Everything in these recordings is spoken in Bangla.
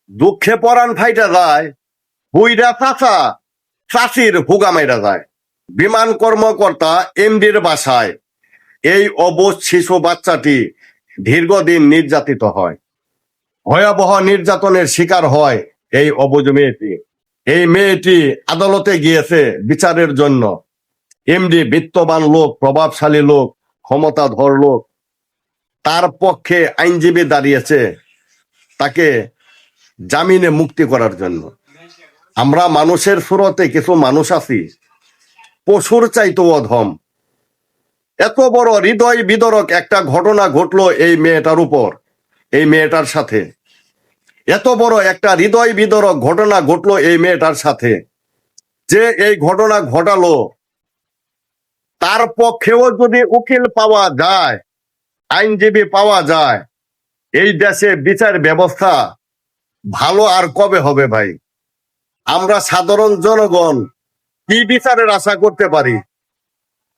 দুঃখে পরাণ ফাইটা যায়, বুইরা চাচা চাচির হুগা মাইরা যায়। বিমান কর্মকর্তা এমডির বাসায় এই অবুঝ শিশু বাচ্চাটি দীর্ঘদিন নির্যাতিত হয়। ভয়াবহ নির্যাতনের শিকার হয় এই অবুঝ মেয়েটি। এই মেয়েটি আদালতে গিয়েছে বিচারের জন্য। এমডি বিত্তবান লোক, প্রভাবশালী লোক, ক্ষমতাধর লোক, তার পক্ষে আইনজীবী দাঁড়িয়েছে তাকে জামিনে মুক্তি করার জন্য। আমরা মানুষের সুরতে কিছু মানুষ আছি পশুর চাইতেও অধম। এত বড় হৃদয় বিদরক একটা ঘটনা ঘটলো এই মেয়েটার উপর, এই মেয়েটার সাথে। এত বড় একটা হৃদয় বিদরক ঘটনা ঘটলো এই মেয়েটার সাথে, যে এই ঘটনা ঘটালো তার পক্ষেও যদি উকিল পাওয়া যায়, আইনজীবী পাওয়া যায়, এই দেশে বিচার ব্যবস্থা ভালো আর কবে হবে ভাই? আমরা সাধারণ জনগণ কি বিচারের আশা করতে পারি?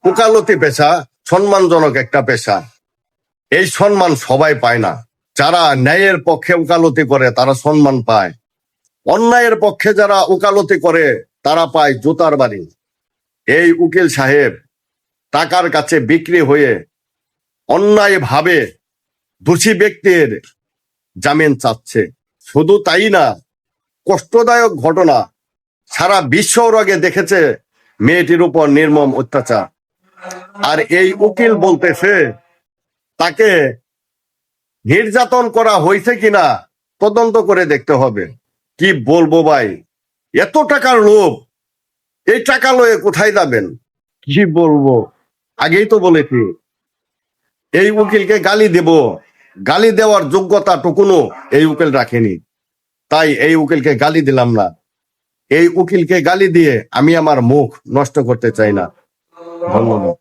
ওকালতি পেশা সম্মানজনক একটা পেশা, এই সম্মান সবাই পায় না। যারা ন্যায়ের পক্ষে ওকালতি করে তারা সম্মান পায়, অন্যায়ের পক্ষে যারা ওকালতি করে তারা পায় জুতার বাড়ি। এই উকিল সাহেব টাকার কাছে বিক্রি হয়ে অন্যায় ভাবে দোষী ব্যক্তির জামিন চাচ্ছে। শুধু তাই না, কষ্টদায়ক ঘটনা সারা বিশ্ব আগে দেখেছে মেয়েটির উপর নির্মম অত্যাচার। আর এই উকিল বলতেছে তাকে নির্যাতন করা হয়েছে কিনা তদন্ত করে দেখতে হবে। কি বলবো ভাই, এত টাকার লোভ, এই টাকা লয়ে কোথায় যাবেন? কি বলবো, আগেই তো বলেছি এই উকিলকে গালি দেব, গালি দেওয়ার যোগ্যতা টুকুনো এই উকিল রাখেনি, তাই এই উকিলকে গালি দিলাম না। এই উকিলকে গালি দিয়ে আমি আমার মুখ নষ্ট করতে চাই না। ধন্যবাদ।